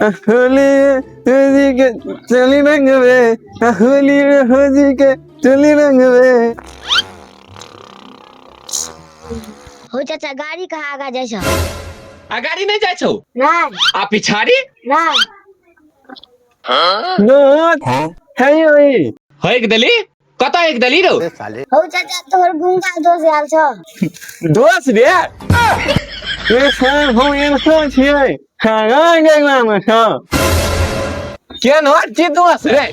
होली होली के चली रंग में होली होली के चली रंग में। हो चाचा गाड़ी कहाँ आगा जाय छौ? आ गाड़ी नहीं जाय छौ? नहीं आ पिछाड़ी? नहीं दोस्त है ओए है एक दली? कता एक दली रो? हो चाचा तोहर गुंगा दोस्त आयल छौ। दोस्त रे ए सर हम एनसो छियै खागा गंगा में छ केन हो जी दोस्त रे?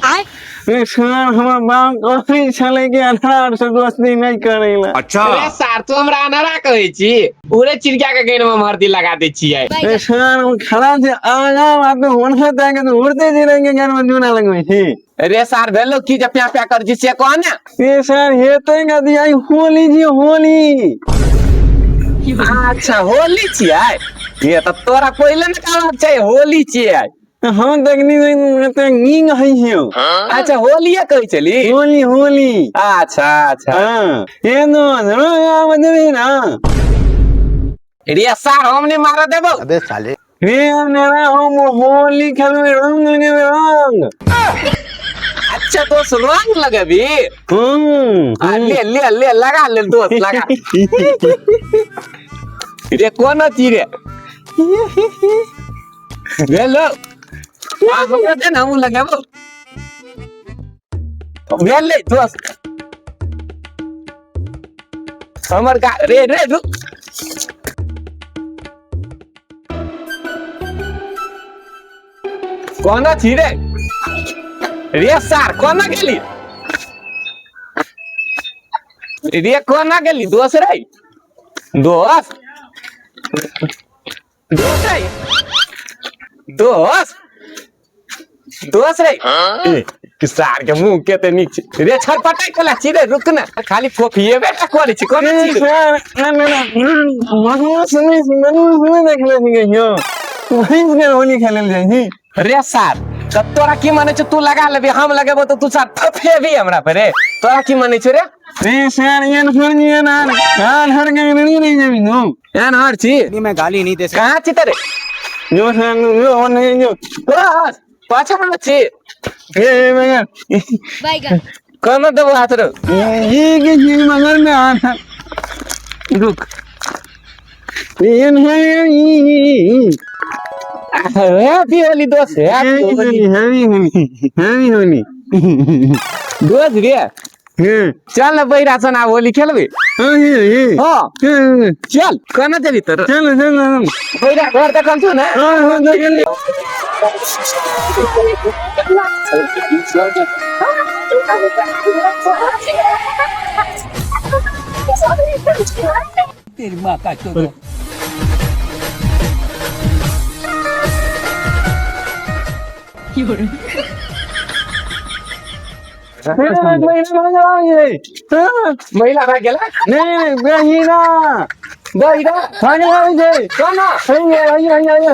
ए सर हमर बाप कहै छलै कि 18 से दोस्ती नहीं करैला। अरे सार तू हमरा अनरा कहै छी उरे चिड़िया के गैन में हरदी लगा दै छियै। ए सर हम खड़ा से आगा बात होने तक तो उड़ते जी रहेंगे ज्ञान में जूना लगवे छी। अरे सार भेलो की जे प्या प्या कर जी से कौन है? ए सर हेतै गदी आई होली जी होली। अच्छा होली छियै ये तो तोरा पहिले न कहब छै होली छियै। हम तकनी त गिंग है हियो। अच्छा होलिये कहै छली? होली होली अच्छा अच्छा हां ए नो रंगा बदली ना रे सार हम नहीं मार देबो। अबे साले रे नेरा हम होली खेलबे रंग लगेबे रंग। अच्छा तो रंग लगेबी? ले ले ले लगा ले दोस्त लगा। रे कौन छी रे? ले लो आ हमरा दे ना हम लगाबो। ले ले दोस्त हमर का रे रे रुक कौन छी रे? रे सार कौन गेली? रे कौन गेली दोस्त रे? दोस्त दोस्त रे दोस्त दोस्त रे ए सार के मुंह केते नीक छै रे छरपटाई कला छी रे रुक ना खाली फोफिए बेटा करे छी कोन छी सर ना मगो सुने देखले छी गयो वहीं से होली खेलल जाई छी। रे सार त तोरा की माने छ तू लगा लेबे हम लगाबो त तू सार फफेबी हमरा पे रे तोरा की माने छ रे? रे सर एन फरनी ना हां हर के नहीं जाबी नो एन हर छी मैं गाली नहीं दे कहां छी तेरे? जो सर जो नहीं जो बस पाछा में छी ए मगर बैगन कौन देबो हाथ रो? ये के जी मगर में हाथ रुक एन है हैप्पी होली दोस्त हैवी होली दोस्त रे चल न बैरा सना होली खेलबे। हां चल कना देबी तोर चल बैरा घर देखल छु ना? तेरी माँ का चोदो महिला भाग गेला नहीं बहिना बैरा भागे जे कना आइए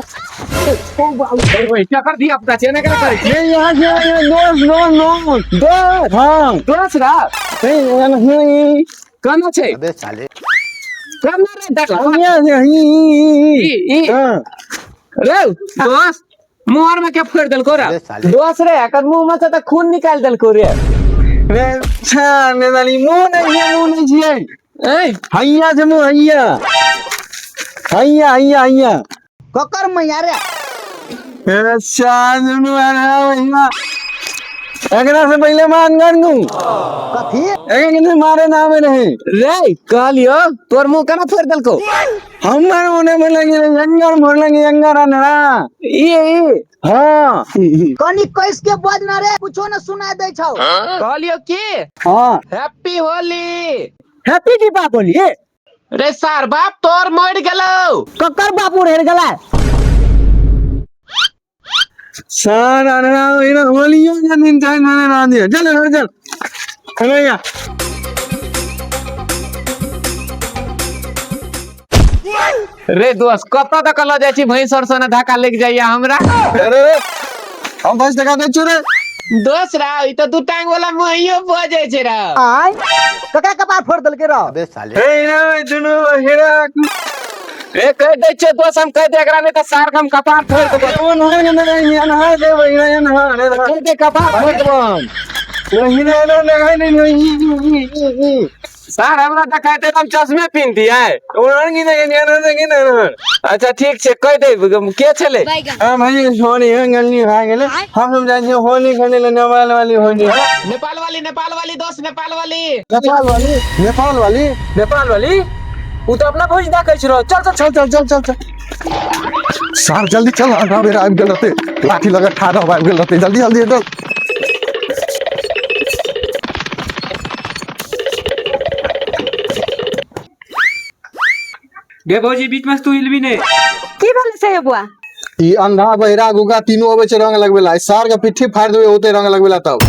ओए क्या कर दिया अपना चेने क्या करे? ये यहाँ से नो दोस्त हाँ दोस्त रा नहीं कना छे? अबे साले कना रे देख यहाँ से ई हाँ रे दोस्त मुहर में क्या फोड़ देल कोरा? अबे साले दोस्त रे एकर मुंह में से त खून निकाल देल को रे। रे छाने वाली मुंह नहीं छिए ए हैया से मुंह हैया ककर मैया रे अच्छा जुनू हैया एकरा से पहले मान कर दूं कथी एक ने मारे नाम रहे रे कहलियो तोर मुंह कना फोड़ देल को? हमर होने में लगे यंगर मोर लगे यंगर अनरा ई हाँ कनी कैस के बज ना रे कुछो न सुना दे छौ। कहलियो की हाँ हैप्पी होली हैप्पी की बात बोलिए रे सार बाप तोर मर गेलो ककर बापू रह गला सर अनरा इना होलियो के दिन टाइम मैंने ना दिया चल भैया रे दोस्त कत तक ल जाय छी भैंस और सोना धक्का लेके जाइया हमरा? अरे हम बस टका दे चुरे दोस्त रा ई तो दू टांग वाला महियो बजे छै रा। आय कका कपार फोड़ देल के रो। अबे साले ए ना दुनु हेरा ए कह दे छे दोस्त हम कह दे एकरा नहीं त सार हम कपार फोड़ देबो ओ नहीं नहीं यहाँ दे भाई यहाँ कह दे कपार फोड़ देबो नहीं सार हमरा त कहते हम चश्मे पिन दिए नहीं नहीं अच्छा ठीक छे कह दे के छले भाई सोनी गलनी खा गेले हम सब जाए होली खेले नेपाल वाली होली नेपाल वाली दोस्त नेपाल वाली नेपाल वाली नेपाल वाली उ त अपना भोज दा कहै छरो चल चल चल चल चल चल चल सार जल्दी चल आधा बेर आबि गेल होते लाठी लगा ठाड़ आबि गेल होते जल्दी जल्दी चल गे भौजी बीच में तू हिलबी ने की भेल से बुआ ई अंधा बहिरा गुगा तीनों अबै छै रंग लगबेला सार के पिट्ठी फाड़ देबे होते रंग लगबेला तब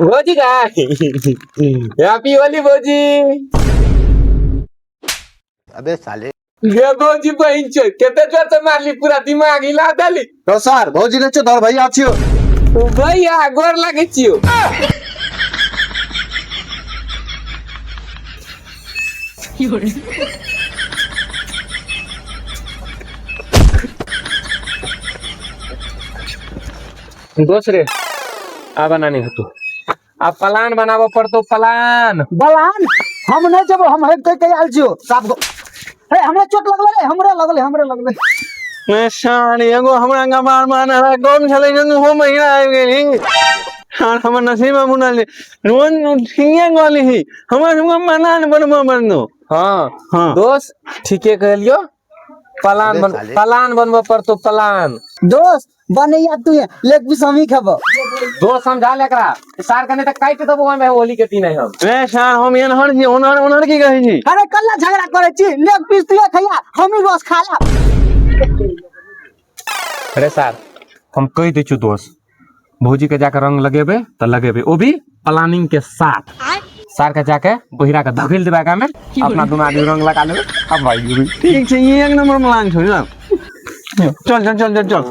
भौजी का हैप्पी होली भौजी अबे साले गे भौजी बहिन छ केते जोर से मारली पूरा दिमाग हिला देली तो सार भौजी ने धर भैया छियो भैया गोर लागे छियो दूसरे आ बनाने हो तू अब प्लान बनाबो पड़तो प्लान बलान हम नहीं जब हम हेड के आल जियो साफ गो हे हमरा चोट लगले मैं शान एगो हमरा गमार माना गम छले जनु हो महीना आबि गेली शान हमर नसीब में मुनल रोन ठिंगे गली ही हमर हम मनान बनबो बननो हाँ हाँ। दोस्त ठीके कहलियो प्लान बनबो पड़तो प्लान दोस्त बनैया तू लेग पीस हम ही खाबो दोस्त समझा लेकरा सार कने तक काट देबो हम होली के तीन हम मैं शान हम एनहर जी ओनर की कहै छी अरे कल्ला झगड़ा करे छी लेग पीस तू खैया हम ही रोज खाला अरे सार हम कह दै छु दोस्त भौजी के जाकर रंग लगेबे त लगेबे ओ भी प्लानिंग के साथ सार के जाके बहिरा के धकेल देबा का में अपना दोनों आदमी रंग लगा लेबे अब भाई ठीक छै ई एक नंबर प्लान छ ना चल चल चल चल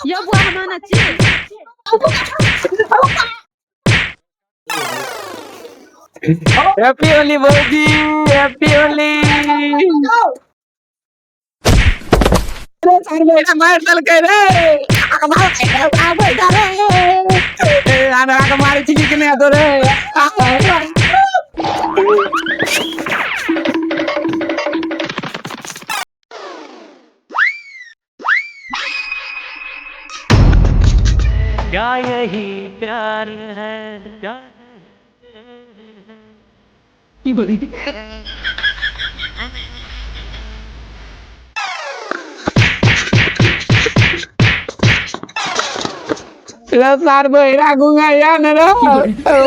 या बुआ हमाना चाहिए हैप्पी होली भौजी हैप्पी होली रे सार मेरा मार दल के रे आना का मारी चिकी के ने तो रे क्या यही प्यार है क्या सार बहिरा गुंगा या न रो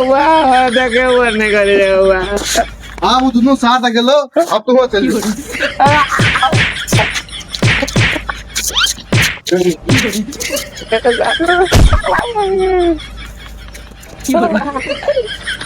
वाह देखे वर ने करे रे वाह हां वो दोनों साथ आ गेलो अब तो चल Gila.